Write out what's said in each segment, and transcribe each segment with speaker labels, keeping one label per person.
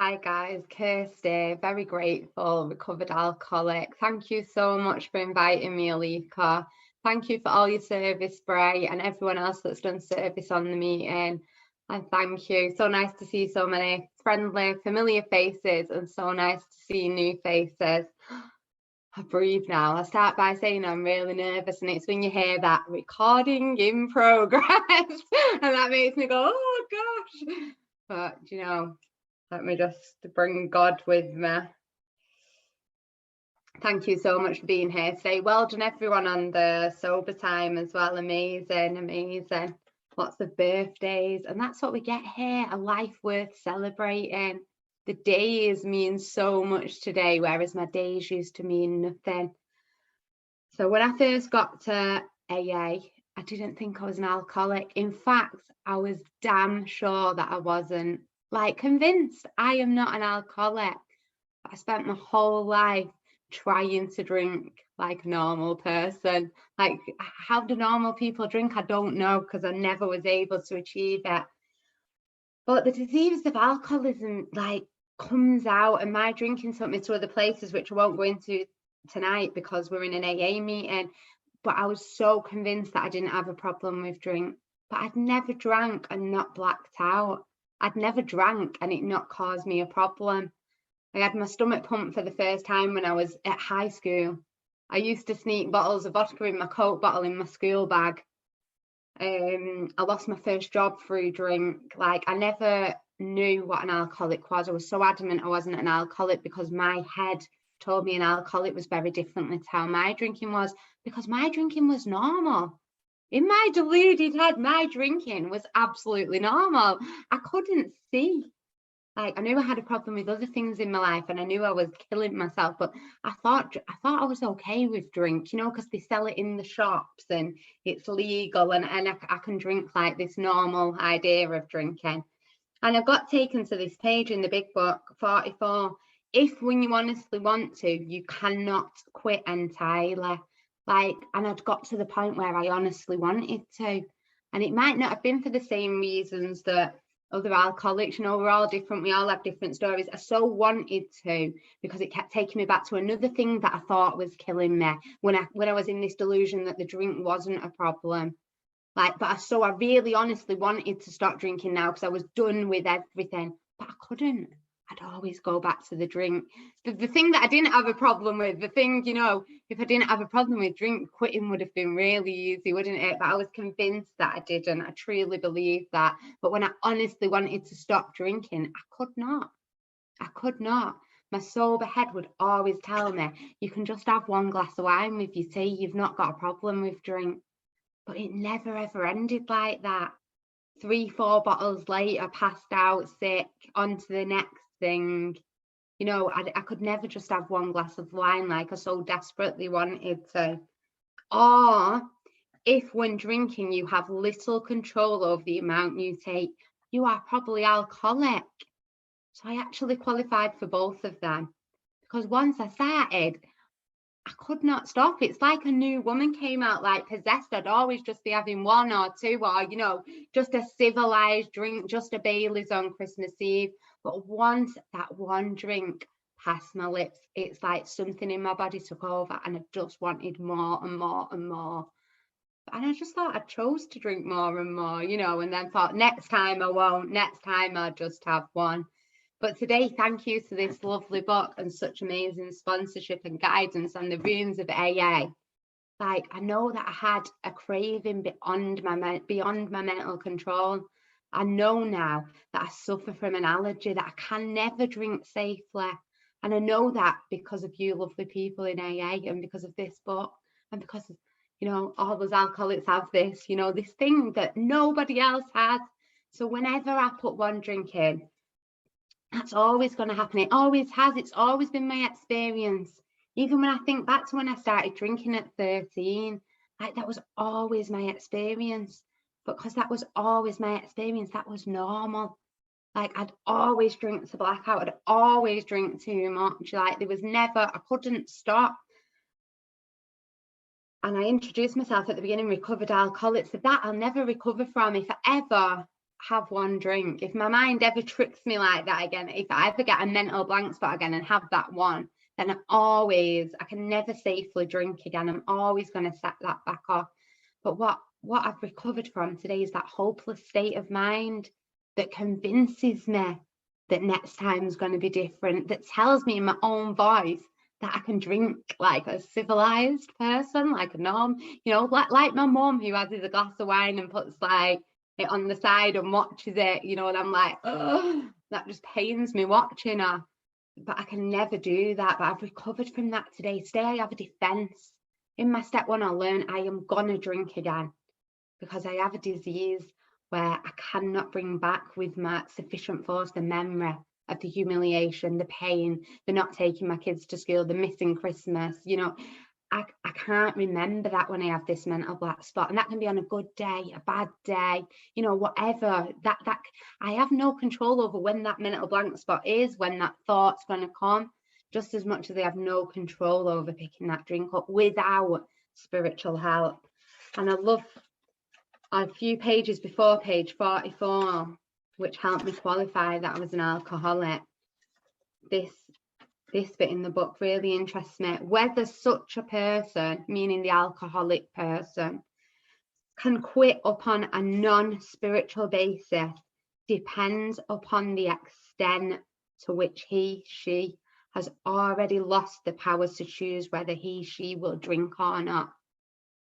Speaker 1: Hi guys, Kirsty, very grateful, recovered alcoholic. Thank you so much for inviting me, Alika. Thank you for all your service, Bray, and everyone else that's done service on the meeting. And thank you. So nice to see so many friendly, familiar faces, and so nice to see new faces. I breathe now. I start by saying I'm really nervous, and it's when you hear that recording in progress, and that makes me go, oh gosh. But let me just bring God with me. Thank you so much for being here today. Well done, everyone, on the sober time as well. Amazing, amazing. Lots of birthdays. And that's what we get here, a life worth celebrating. The days mean so much today, whereas my days used to mean nothing. So when I first got to AA, I didn't think I was an alcoholic. In fact, I was damn sure that I wasn't. Like, convinced I am not an alcoholic. I spent my whole life trying to drink like a normal person. Like, how do normal people drink? I don't know, because I never was able to achieve it. But the disease of alcoholism comes out, and my drinking took me to other places, which I won't go into tonight because we're in an AA meeting. But I was so convinced that I didn't have a problem with drink. But I'd never drank and not blacked out. I'd never drank and it not caused me a problem. I had my stomach pumped for the first time when I was at high school. I used to sneak bottles of vodka in my Coke bottle in my school bag. I lost my first job through drink. Like, I never knew what an alcoholic was. I was so adamant I wasn't an alcoholic because my head told me an alcoholic was very differently to how my drinking was, because my drinking was normal. In my deluded head, my drinking was absolutely normal. I couldn't see. Like, I knew I had a problem with other things in my life, and I knew I was killing myself, but I thought I was okay with drink, because they sell it in the shops and it's legal, and I can drink like this normal idea of drinking. And I got taken to this page in the big book, 44. If when you honestly want to, you cannot quit entirely. And I'd got to the point where I honestly wanted to. And it might not have been for the same reasons that other alcoholics, we're all different. We all have different stories. I so wanted to, because it kept taking me back to another thing that I thought was killing me when I was in this delusion that the drink wasn't a problem. But I really honestly wanted to stop drinking now because I was done with everything, but I couldn't. I'd always go back to the drink. The thing that I didn't have a problem with, the thing, if I didn't have a problem with drink, quitting would have been really easy, wouldn't it? But I was convinced that I didn't. I truly believed that. But when I honestly wanted to stop drinking, I could not. I could not. My sober head would always tell me, you can just have one glass of wine with your tea. You've not got a problem with drink. But it never, ever ended like that. 3-4 bottles later, passed out, sick, on to the next thing. I could never just have one glass of wine like I so desperately wanted to. Or if when drinking you have little control over the amount you take, you are probably alcoholic. So I actually qualified for both of them, because once I started, I could not stop. It's like a new woman came out, like possessed. I'd always just be having one or two, or just a civilized drink, just a Bailey's on Christmas Eve. But once that one drink passed my lips, it's like something in my body took over, and I just wanted more and more and more. And I just thought I chose to drink more and more, and then thought, next time I won't, next time I'll just have one. But today, thank you to this lovely book and such amazing sponsorship and guidance and the rooms of AA. I know that I had a craving beyond my mental control. I know now that I suffer from an allergy, that I can never drink safely. And I know that because of you lovely people in AA, and because of this book, and because of, all those alcoholics have this, this thing that nobody else has. So whenever I put one drink in, that's always going to happen. It always has. It's always been my experience. Even when I think back to when I started drinking at 13, that was always my experience. Because that was always my experience, that was normal. I'd always drink to blackout. I'd always drink too much. There was never, I couldn't stop. And I introduced myself at the beginning, recovered alcoholic. So that I'll never recover from. If I ever have one drink. If my mind ever tricks me like that again, if I ever get a mental blank spot again and have that one, then I can never safely drink again. I'm always going to set that back off. But what I've recovered from today is that hopeless state of mind that convinces me that next time is going to be different, that tells me in my own voice that I can drink like a civilized person, like a norm, like my mum, who has a glass of wine and puts like it on the side and watches it, and I'm like, oh, that just pains me watching her. But I can never do that. But I've recovered from that today. Today I have a defense. In my step 1, I learned I am gonna drink again, because I have a disease where I cannot bring back with my sufficient force the memory of the humiliation, the pain, the not taking my kids to school, the missing Christmas. I can't remember that when I have this mental black spot, and that can be on a good day, a bad day, whatever. That I have no control over when that mental blank spot is, when that thought's going to come, just as much as I have no control over picking that drink up without spiritual help. And I love a few pages before page 44, which helped me qualify that I was an alcoholic. This bit in the book really interests me. Whether such a person, meaning the alcoholic person, can quit upon a non-spiritual basis depends upon the extent to which she has already lost the powers to choose whether she will drink or not.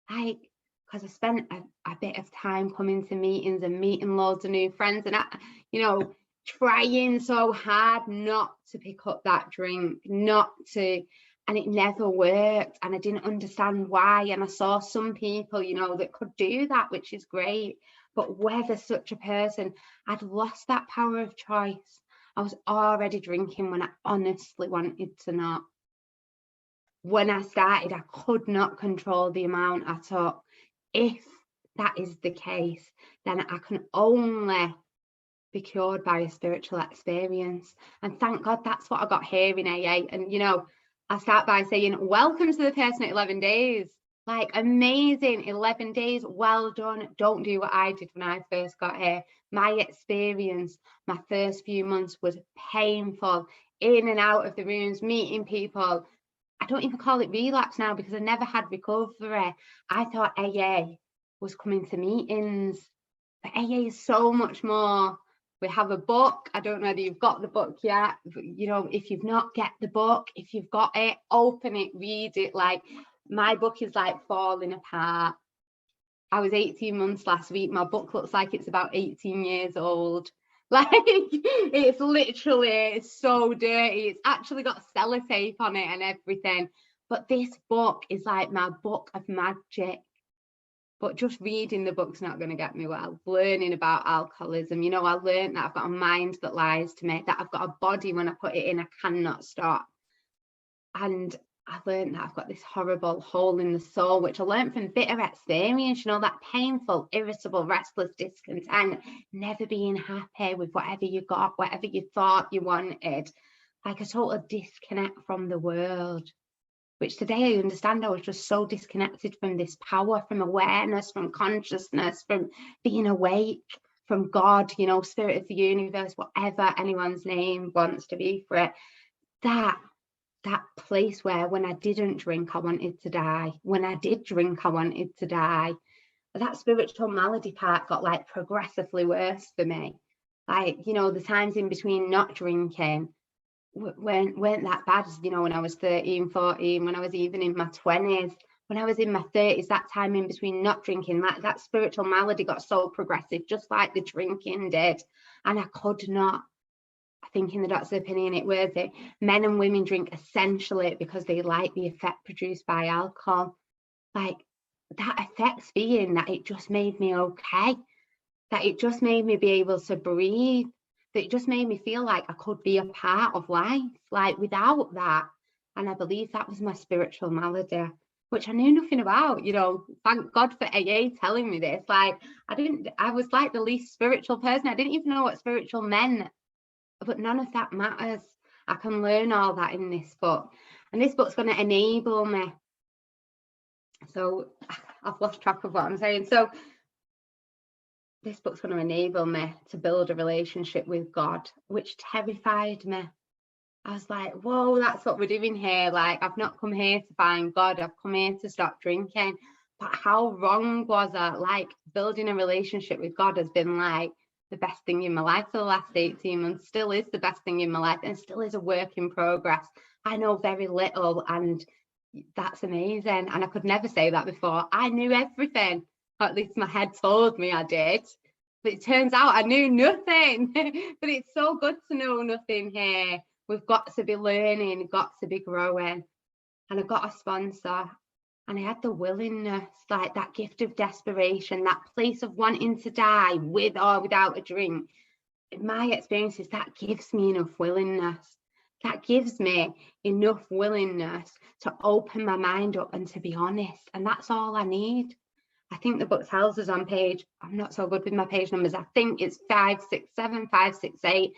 Speaker 1: Because I spent a bit of time coming to meetings and meeting loads of new friends, and trying so hard not to pick up that drink, and it never worked, and I didn't understand why. And I saw some people, that could do that, which is great, but whether such a person, I'd lost that power of choice. I was already drinking when I honestly wanted to not. When I started, I could not control the amount I took. If that is the case, then I can only be cured by a spiritual experience. And thank God that's what I got here in AA. And I start by saying, welcome to the person at 11 days. Like, amazing, 11 days, well done. Don't do what I did when I first got here. My experience, my first few months was painful, in and out of the rooms, meeting people. I don't even call it relapse now, because I never had recovery. I thought AA was coming to meetings, but AA is so much more. We have a book. I don't know whether you've got the book yet. But, if you've not get the book, if you've got it, open it, read it. Like, my book is like falling apart. I was 18 months last week. My book looks like it's about 18 years old. Like, it's literally so dirty. It's actually got sellotape on it and everything. But this book is like my book of magic. But just reading the book's not going to get me well. Learning about alcoholism, I learned that I've got a mind that lies to me, that I've got a body when I put it in, I cannot stop. And I learned that I've got this horrible hole in the soul, which I learned from bitter experience, that painful, irritable, restless discontent, never being happy with whatever you got, whatever you thought you wanted, like a total disconnect from the world, which today I understand I was just so disconnected from this power, from awareness, from consciousness, from being awake, from God, spirit of the universe, whatever anyone's name wants to be for it. That place where when I didn't drink, I wanted to die. When I did drink, I wanted to die. That spiritual malady part got like progressively worse for me. Like, the times in between not drinking weren't that bad, when I was 13, 14, when I was even in my 20s, when I was in my 30s, that time in between not drinking, like that spiritual malady got so progressive, just like the drinking did. And I could not. I think in the doctor's opinion, it was it. Men and women drink essentially because they like the effect produced by alcohol. Like, that effect's being that it just made me okay, that it just made me be able to breathe, that it just made me feel like I could be a part of life, like without that. And I believe that was my spiritual malady, which I knew nothing about. Thank God for AA telling me this. Like, I was like the least spiritual person. I didn't even know what spiritual meant. But none of that matters. I can learn all that in this book. And this book's going to enable me. So I've lost track of what I'm saying. So this book's going to enable me to build a relationship with God, which terrified me. I was like, whoa, that's what we're doing here. Like, I've not come here to find God. I've come here to stop drinking. But how wrong was I? Like, building a relationship with God has been like the best thing in my life for the last 18 months, still is the best thing in my life, and still is a work in progress. I know very little, and that's amazing. And I could never say that before. I knew everything. Or at least my head told me I did. But it turns out I knew nothing. But it's so good to know nothing here. We've got to be learning, got to be growing. And I got a sponsor, and I had the willingness, like that gift of desperation, that place of wanting to die with or without a drink. In my experiences, that gives me enough willingness. That gives me enough willingness to open my mind up and to be honest. And that's all I need. I think the book tells us on page, I'm not so good with my page numbers, I think it's 567, 568.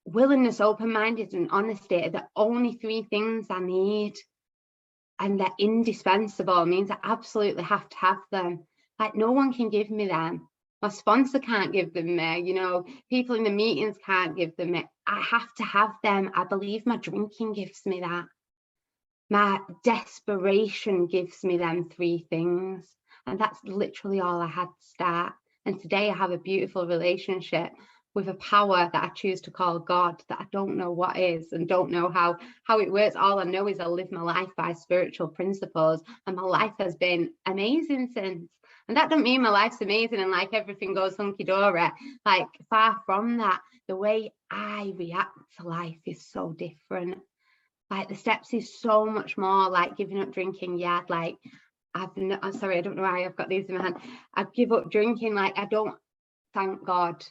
Speaker 1: Willingness, open-minded, and honesty are the only three things I need. And they're indispensable. It means I absolutely have to have them. Like, no one can give me them. My sponsor can't give them me. You know, people in the meetings can't give them me. I have to have them. I believe my drinking gives me that. My desperation gives me them three things. And that's literally all I had to start. And today I have a beautiful relationship with a power that I choose to call God, that I don't know what is and don't know how it works. All I know is I live my life by spiritual principles, and my life has been amazing since. And that don't mean my life's amazing and like everything goes hunky-dory. Like, far from that. The way I react to life is so different. Like, the steps is so much more like giving up drinking. Yeah, like I'm sorry, I don't know why I've got these in my hand. I give up drinking. Like, I don't, thank God,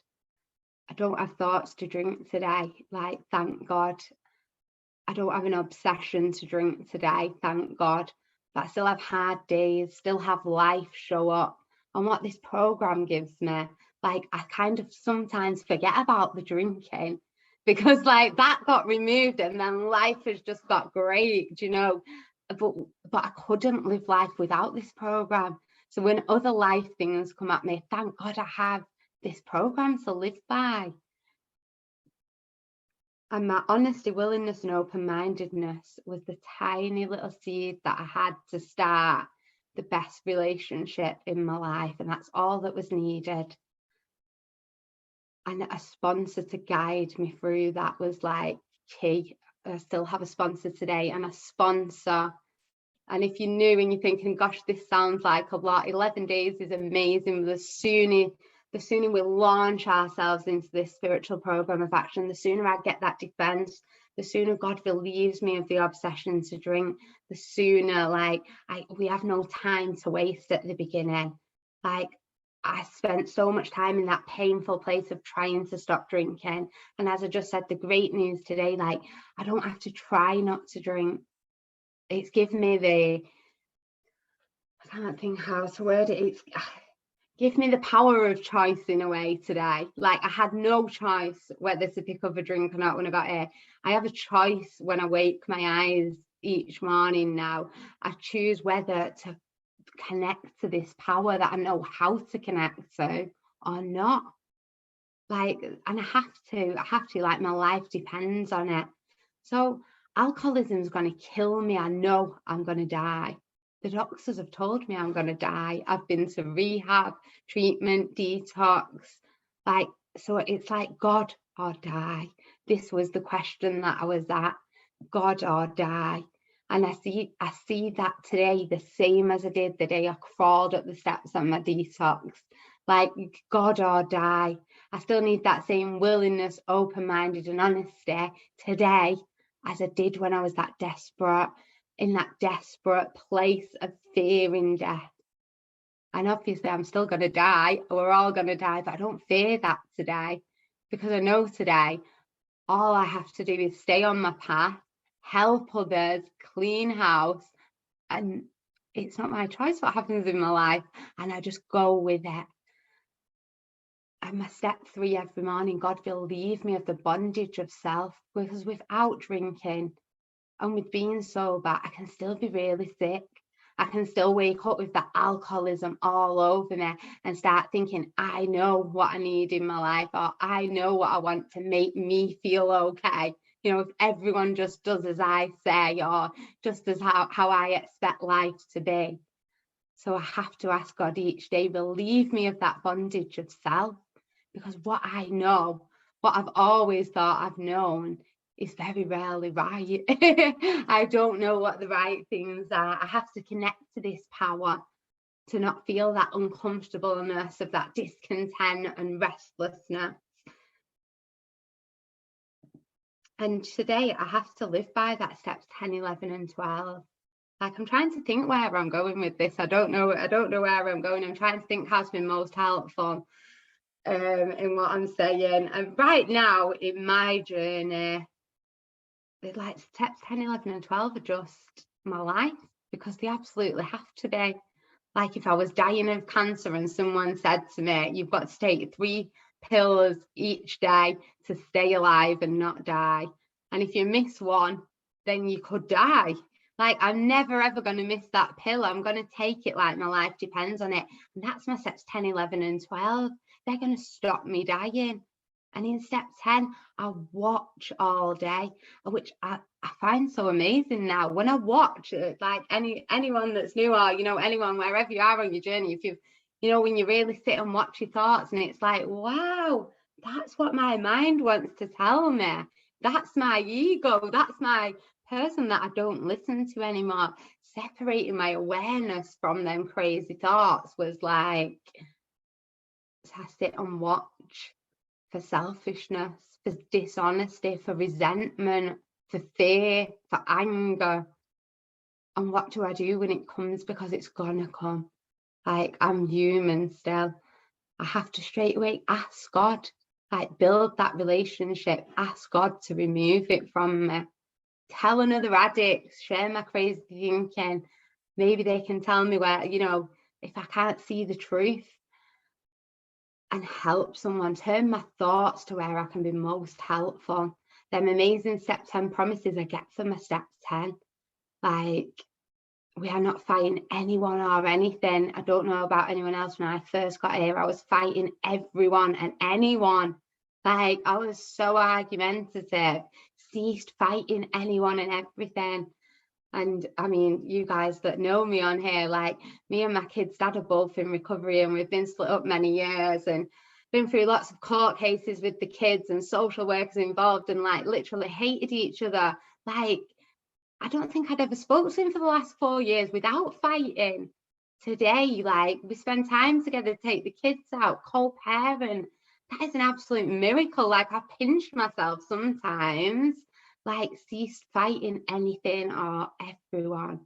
Speaker 1: I don't have thoughts to drink today. Like, thank God. I don't have an obsession to drink today, thank God. But I still have hard days, still have life show up. And what this program gives me, like, I kind of sometimes forget about the drinking, because like that got removed and then life has just got great, you know. But I couldn't live life without this program. So when other life things come at me, thank God I have this program to live by. And my honesty, willingness, and open-mindedness was the tiny little seed that I had to start the best relationship in my life. And that's all that was needed. And a sponsor to guide me through that was like key. I still have a sponsor today, and a sponsor. And if you're new and you're thinking, gosh, this sounds like a lot, 11 days is amazing. The sooner we launch ourselves into this spiritual program of action, the sooner I get that defense, the sooner God relieves me of the obsession to drink, the sooner we have no time to waste at the beginning. Like, I spent so much time in that painful place of trying to stop drinking. And as I just said, the great news today, like, I don't have to try not to drink. It's given me I can't think how to word it. It's give me the power of choice in a way today. Like, I had no choice whether to pick up a drink or not when I got here. I have a choice when I wake my eyes each morning now. I choose whether to connect to this power that I know how to connect to or not. Like, and I have to, like, my life depends on it. So alcoholism is going to kill me. I know I'm going to die. The doctors have told me I'm going to die. I've been to rehab, treatment, detox. Like, so it's like God or die. This was the question that I was at, God or die. And I see that today the same as I did the day I crawled up the steps on my detox. Like, God or die. I still need that same willingness, open-minded and honesty today as I did when I was in that desperate place of fearing death. And obviously I'm still going to die. We're all going to die, but I don't fear that today, because I know today all I have to do is stay on my path, help others, clean house, and it's not my choice what happens in my life, and I just go with it. And my step 3 every morning, God relieve me of the bondage of self, because without drinking and with being sober, I can still be really sick. I can still wake up with that alcoholism all over me and start thinking, I know what I need in my life, or I know what I want to make me feel okay. You know, if everyone just does as I say, or just as how I expect life to be. So I have to ask God each day, relieve me of that bondage of self, because what I know, what I've always thought I've known, is very rarely right. I don't know what the right things are. I have to connect to this power to not feel that uncomfortableness of that discontent and restlessness. And today I have to live by that steps 10, 11 and 12. Like, I'm trying to think where I'm going with this. I don't know where I'm going. I'm trying to think how's been most helpful in what I'm saying. And right now in my journey, it's like steps 10, 11 and 12 are just my life, because they absolutely have to be. Like, if I was dying of cancer and someone said to me, you've got to take 3 pills each day to stay alive and not die. And if you miss one, then you could die. Like, I'm never ever going to miss that pill. I'm going to take it like my life depends on it. And that's my steps 10, 11 and 12. They're going to stop me dying. And in step 10, I watch all day, which I find so amazing now. When I watch it, like anyone that's new, or, you know, anyone, wherever you are on your journey, if you know, when you really sit and watch your thoughts, and it's like, wow, that's what my mind wants to tell me. That's my ego. That's my person that I don't listen to anymore. Separating my awareness from them crazy thoughts was like, I sit and watch for selfishness, for dishonesty, for resentment, for fear, for anger. And what do I do when it comes? Because it's gonna come. Like, I'm human still. I have to straight away ask God, like, build that relationship, ask God to remove it from me. Tell another addict, share my crazy thinking. Maybe they can tell me where, you know, if I can't see the truth, and help someone, turn my thoughts to where I can be most helpful. Them amazing step 10 promises I get for my steps 10. Like, we are not fighting anyone or anything. I don't know about anyone else. When I first got here, I was fighting everyone and anyone. Like, I was so argumentative, ceased fighting anyone and everything. And I mean, you guys that know me on here, like, me and my kids' dad are both in recovery, and we've been split up many years and been through lots of court cases with the kids and social workers involved, and like literally hated each other. Like, I don't think I'd ever spoken to him for the last 4 years without fighting. Today, like, we spend time together to take the kids out, co-parent. That is an absolute miracle. Like, I pinch myself sometimes. Like, cease fighting anything or everyone.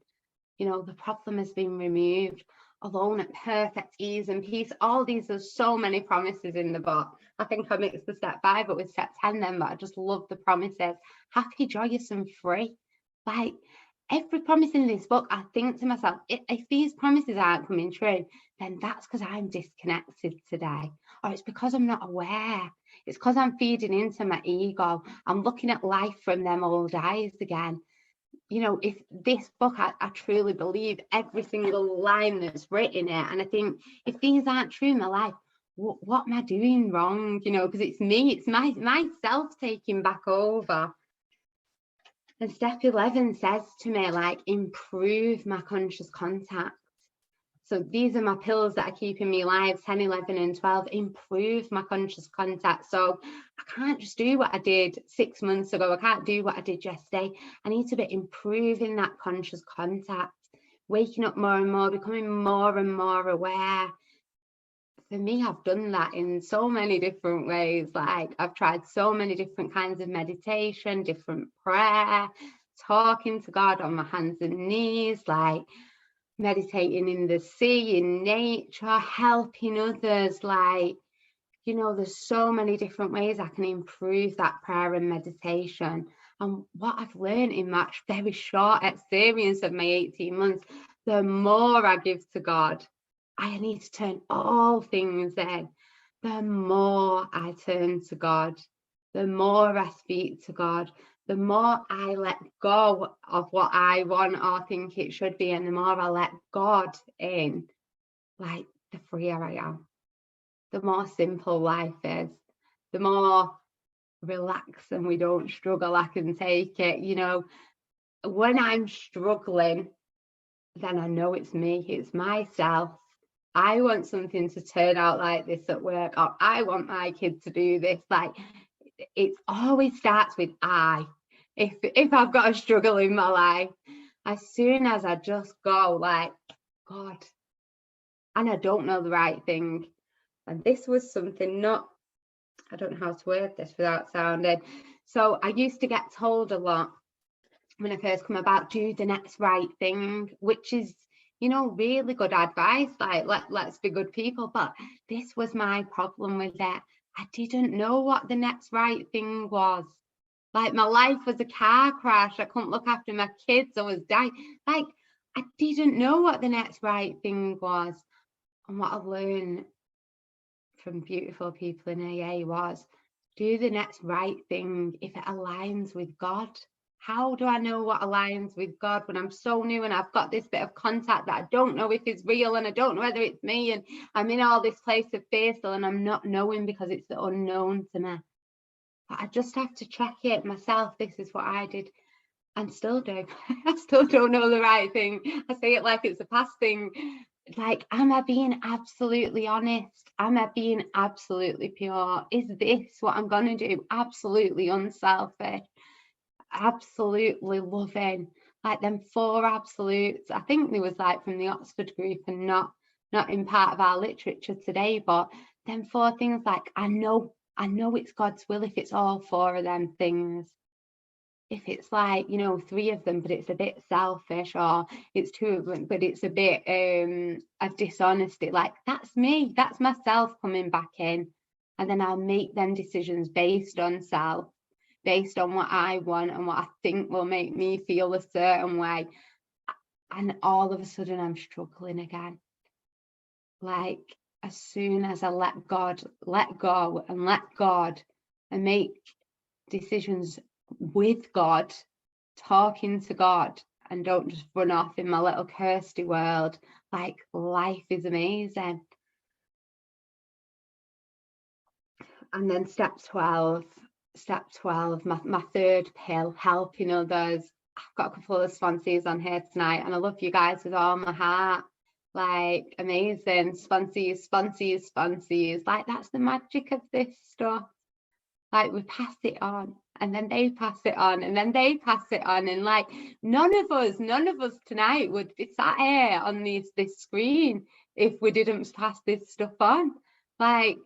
Speaker 1: You know, the problem has been removed. Alone at perfect ease and peace. All these, there's so many promises in the book. I think I mixed the step 5 but with step 10 then, but I just love the promises. Happy, joyous and free. Like, every promise in this book, I think to myself, if these promises aren't coming true, then that's because I'm disconnected today, or it's because I'm not aware. It's because I'm feeding into my ego. I'm looking at life from them old eyes again. You know, if this book, I truly believe every single line that's written it. And I think, if these aren't true in my life, what am I doing wrong? You know, because it's me, it's myself taking back over. And step 11 says to me, like, improve my conscious contact. So these are my pills that are keeping me alive, 10, 11 and 12, improve my conscious contact. So I can't just do what I did 6 months ago. I can't do what I did yesterday. I need to be improving that conscious contact, waking up more and more, becoming more and more aware. For me, I've done that in so many different ways. Like, I've tried so many different kinds of meditation, different prayer, talking to God on my hands and knees, like meditating in the sea, in nature, helping others. Like, you know, there's so many different ways I can improve that prayer and meditation. And what I've learned in my very short experience of my 18 months, the more I give to God, I need to turn all things in. The more I turn to God, the more I speak to God, the more I let go of what I want or think it should be, and the more I let God in, like, the freer I am, the more simple life is, the more relaxed and we don't struggle I can take it. You know, when I'm struggling, then I know it's me, it's myself. I want something to turn out like this at work, or I want my kid to do this. Like, it always starts with I. If I've got a struggle in my life, as soon as I just go like, God, and I don't know the right thing. And this was something I don't know how to word this without sounding. So I used to get told a lot when I first come about, do the next right thing, which is, you know, really good advice. Like, let's be good people. But this was my problem with it. I didn't know what the next right thing was. Like, my life was a car crash. I couldn't look after my kids. I was dying. Like, I didn't know what the next right thing was. And what I learned from beautiful people in AA was, do the next right thing if it aligns with God. How do I know what aligns with God when I'm so new and I've got this bit of contact that I don't know if it's real, and I don't know whether it's me, and I'm in all this place of fear still, and I'm not knowing because it's the unknown to me. But I just have to check it myself. This is what I did and still do. I still don't know the right thing. I say it like it's a past thing. Like, am I being absolutely honest? Am I being absolutely pure? Is this what I'm going to do? Absolutely unselfish, absolutely loving. Like, them 4 absolutes. I think they was like from the Oxford group and not in part of our literature today, but them 4 things, like, I know it's God's will if it's all 4 of them things. If it's like, you know, 3 of them, but it's a bit selfish, or it's 2 of them, but it's a bit of dishonesty, like, that's me, that's myself coming back in. And then I'll make them decisions based on self, based on what I want and what I think will make me feel a certain way. And all of a sudden I'm struggling again. Like, as soon as I let go and make decisions with God, talking to God, and don't just run off in my little Kirsty world, like, life is amazing. And then step 12, my 3rd pill, helping others. I've got a couple of sponsees on here tonight, and I love you guys with all my heart. Like, amazing. Sponsees. Like, that's the magic of this stuff. Like, we pass it on, and then they pass it on, and then they pass it on. And like, none of us tonight would be sat here on this screen if we didn't pass this stuff on. Like,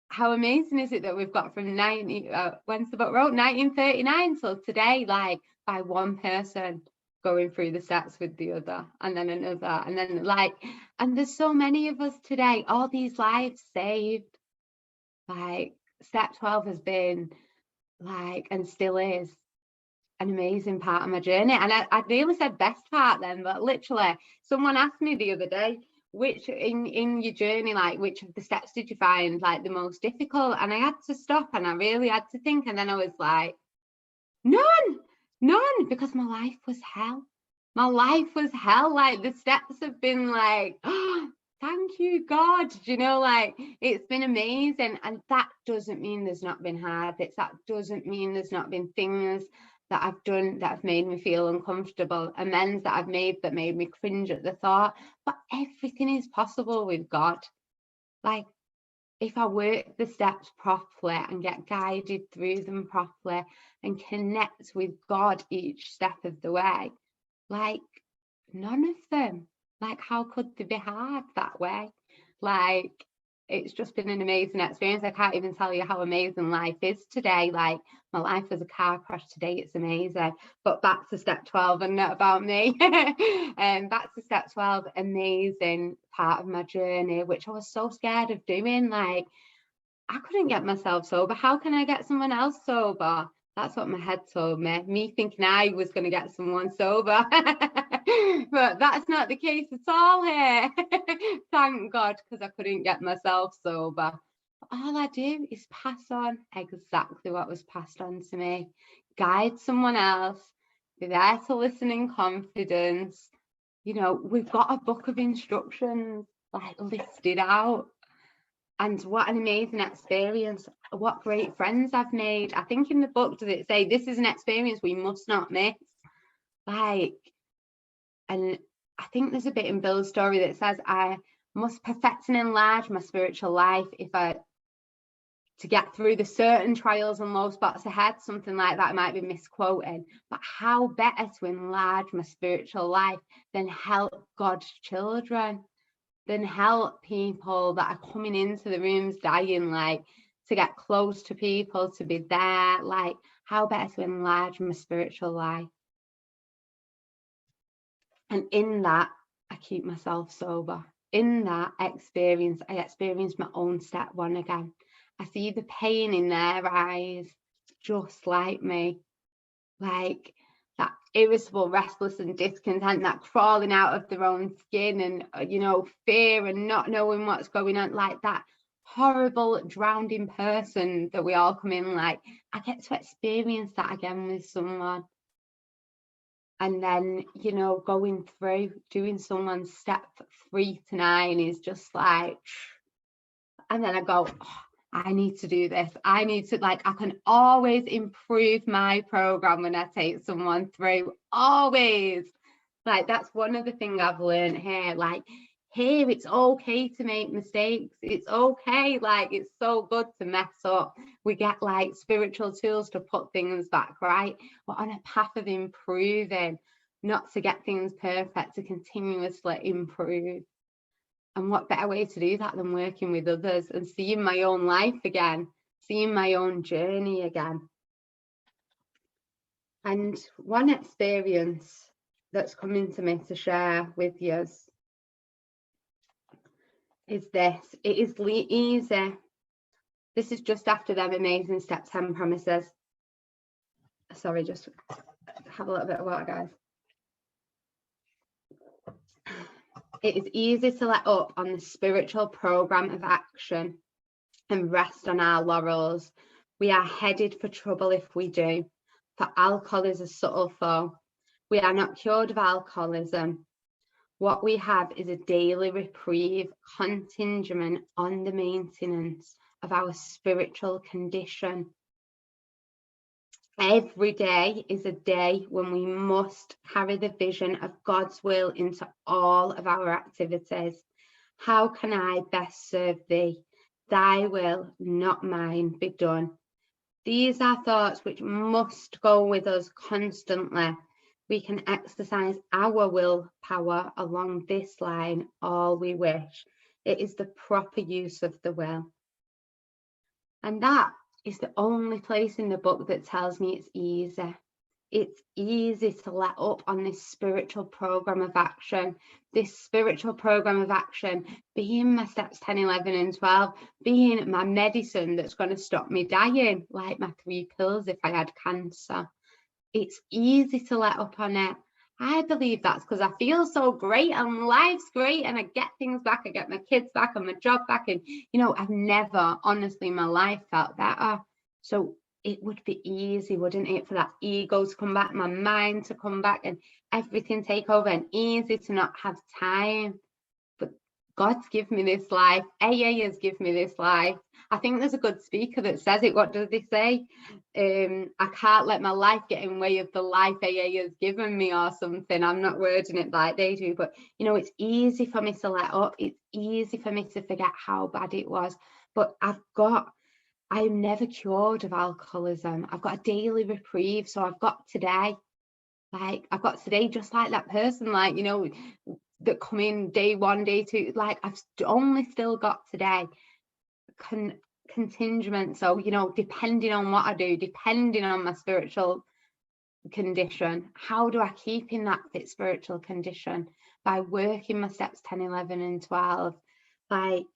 Speaker 1: how amazing is it that we've got from when's the book wrote, 1939 till today, like, by one person going through the steps with the other, and then another, and then, like, and there's so many of us today, all these lives saved. Like, step 12 has been, like, and still is, an amazing part of my journey. And I nearly said best part then, but literally, someone asked me the other day, which in your journey, like, which of the steps did you find like the most difficult? And I had to stop, and I really had to think, and then I was like, none, because my life was hell. Like, the steps have been like, oh, thank you, God. You know, like, it's been amazing. And that doesn't mean there's not been hard bits. That doesn't mean there's not been things that I've done that have made me feel uncomfortable, amends that I've made that made me cringe at the thought. But everything is possible with God. Like, if I work the steps properly and get guided through them properly and connect with God each step of the way, like, none of them, like, how could they be hard that way? Like, it's just been an amazing experience. I can't even tell you how amazing life is today. Like, my life was a car crash today. It's amazing. But back to step 12 and not about me. And back to step 12, amazing part of my journey, which I was so scared of doing. Like, I couldn't get myself sober. How can I get someone else sober? That's what my head told me thinking I was going to get someone sober. But that's not the case at all here. Thank God, because I couldn't get myself sober. all I do is pass on exactly what was passed on to me, guide someone else, be there to listen in confidence. You know, we've got a book of instructions like listed out. And what an amazing experience. What great friends I've made. I think in the book, does it say this is an experience we must not miss? Like, and I think there's a bit in Bill's story that says I must perfect and enlarge my spiritual life to get through the certain trials and low spots ahead, something like that. I might be misquoting, but how better to enlarge my spiritual life than help God's children, than help people that are coming into the rooms dying, like to get close to people, to be there. Like, how better to enlarge my spiritual life? And in that, I keep myself sober. In that experience, I experienced my own step one again. I see the pain in their eyes, just like me, like that irritable, restless and discontent, that crawling out of their own skin, and, you know, fear and not knowing what's going on, like that horrible drowning person that we all come in like. I get to experience that again with someone. And then, you know, going through doing someone's step 3 to 9 is just like, and then I go, oh, I need to do this. I need to, like, I can always improve my program when I take someone through, always. Like, that's one of the things I've learned here. Like, here, it's okay to make mistakes. It's okay. Like, it's so good to mess up. We get like spiritual tools to put things back right. We're on a path of improving, not to get things perfect, to continuously improve. And what better way to do that than working with others and seeing my own life again, seeing my own journey again. And one experience that's coming to me to share with you is this. It is easy. This is just after them amazing step 10 promises. Sorry, just have a little bit of water, guys. It is easy to let up on the spiritual program of action and rest on our laurels. We are headed for trouble if we do, for alcohol is a subtle foe. We are not cured of alcoholism. What we have is a daily reprieve contingent on the maintenance of our spiritual condition. Every day is a day when we must carry the vision of God's will into all of our activities. How can I best serve thee? Thy will, not mine, be done. These are thoughts which must go with us constantly. We can exercise our willpower along this line all we wish. It is the proper use of the will. And that is the only place in the book that tells me it's easy. It's easy to let up on this spiritual program of action. This spiritual program of action being my steps 10, 11 and 12, being my medicine that's going to stop me dying, like my 3 pills if I had cancer. It's easy to let up on it. I believe that's because I feel so great and life's great and I get things back. I get my kids back and my job back. And, you know, I've never, honestly, in my life felt better. So it would be easy, wouldn't it, for that ego to come back, my mind to come back and everything take over, and easy to not have time. But God's given me this life. AA has given me this life. I think there's a good speaker that says it. What does he say? I can't let my life get in way of the life AA has given me or something. I'm not wording it like they do, but you know, it's easy for me to let up. It's easy for me to forget how bad it was. But I'm never cured of alcoholism. I've got a daily reprieve. So I've got today. Like I've got today, just like that person, like, you know, that come in day 1, day 2, like I've only still got today. Contingent. So, you know, depending on what I do, depending on my spiritual condition, how do I keep in that fit spiritual condition? By working my steps 10, 11 and 12. Like,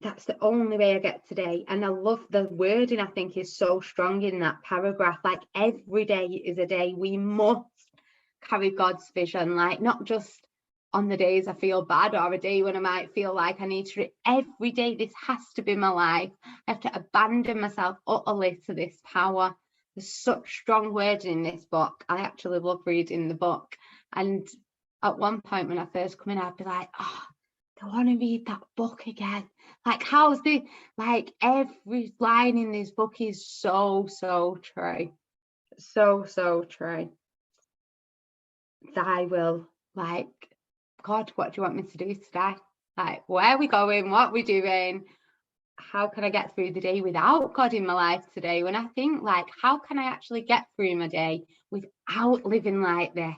Speaker 1: that's the only way I get today. And I love the wording. I think is so strong in that paragraph. Like, every day is a day we must carry God's vision, like not just on the days I feel bad, or a day when I might feel like I need to, every day this has to be my life. I have to abandon myself utterly to this power. There's such strong words in this book. I actually love reading the book. And at one point when I first come in, I'd be like, oh, I want to read that book again. Like, how's the, like, every line in this book is so true. So true. Thy will, like, God, what do you want me to do today? Like, where are we going? What are we doing? How can I get through the day without God in my life today? When I think, like, how can I actually get through my day without living like this?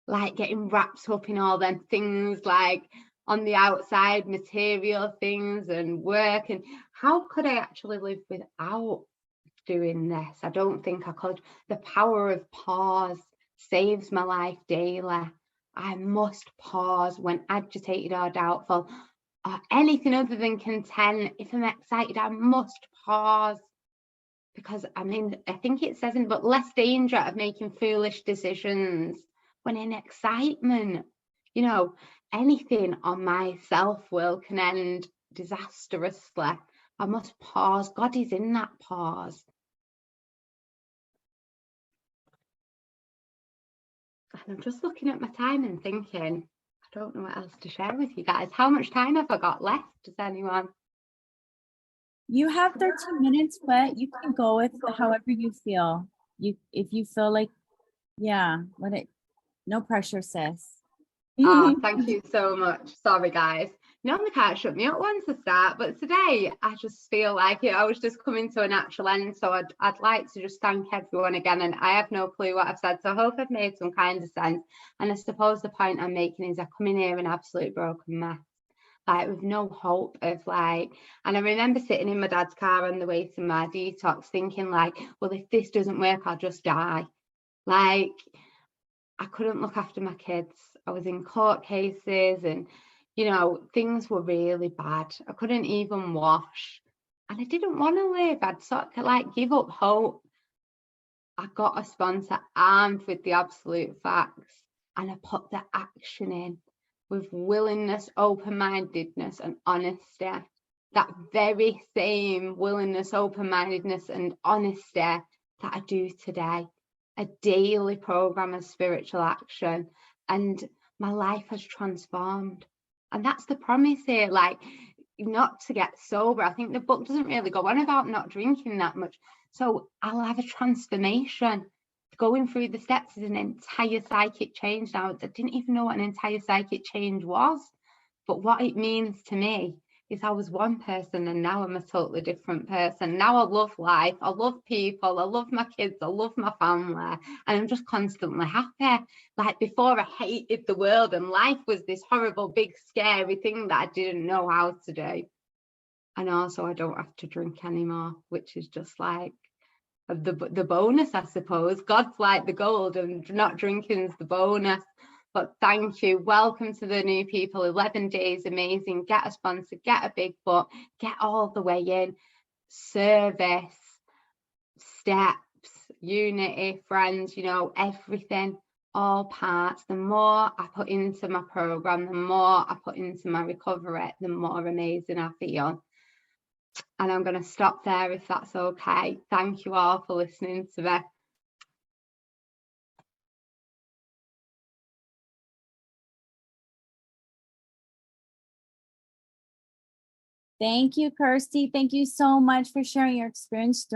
Speaker 1: Like, getting wrapped up in all them things, like on the outside, material things and work. And how could I actually live without doing this? I don't think I could. The power of pause saves my life daily. I must pause when agitated or doubtful, or anything other than content. If I'm excited, I must pause. Because, I mean, I think it says in the book, less danger of making foolish decisions when in excitement. You know, anything on my self-will can end disastrously. I must pause. God is in that pause. And I'm just looking at my time and thinking, I don't know what else to share with you guys. How much time have I got left? Does anyone?
Speaker 2: You have 13 minutes, but you can go with however you feel. If you feel like, yeah, let it, no pressure, sis.
Speaker 1: Oh, thank you so much. Sorry, guys. Normally can't shut me up once I start, but today I just feel like I was just coming to a natural end. So I'd like to just thank everyone again. And I have no clue what I've said, so I hope I've made some kind of sense. And I suppose the point I'm making is I come in here an absolute broken mess, like with no hope of, like, and I remember sitting in my dad's car on the way to my detox thinking, like, well, if this doesn't work, I'll just die. Like, I couldn't look after my kids. I was in court cases and, you know, things were really bad. I couldn't even wash and I didn't want to live. I'd sort of like give up hope. I got a sponsor armed with the absolute facts and I put the action in with willingness, open-mindedness and honesty. That very same willingness, open-mindedness and honesty that I do today. A daily program of spiritual action, and my life has transformed. And that's the promise here, like, not to get sober. I think the book doesn't really go on about not drinking that much. So I'll have a transformation. Going through the steps is an entire psychic change now. I didn't even know what an entire psychic change was, but what it means to me is I was one person and now I'm a totally different person. Now I love life, I love people, I love my kids, I love my family, and I'm just constantly happy. Like, before, I hated the world and life was this horrible, big, scary thing that I didn't know how to do. And also I don't have to drink anymore, which is just like the bonus, I suppose. God's like the gold and not drinking's the bonus. But thank you. Welcome to the new people. 11 days, amazing. Get a sponsor, get a big book, get all the way in. Service, steps, unity, friends, you know, everything, all parts. The more I put into my program, the more I put into my recovery, the more amazing I feel. And I'm going to stop there if that's okay. Thank you all for listening to me.
Speaker 2: Thank you, Kirsty. Thank you so much for sharing your experience.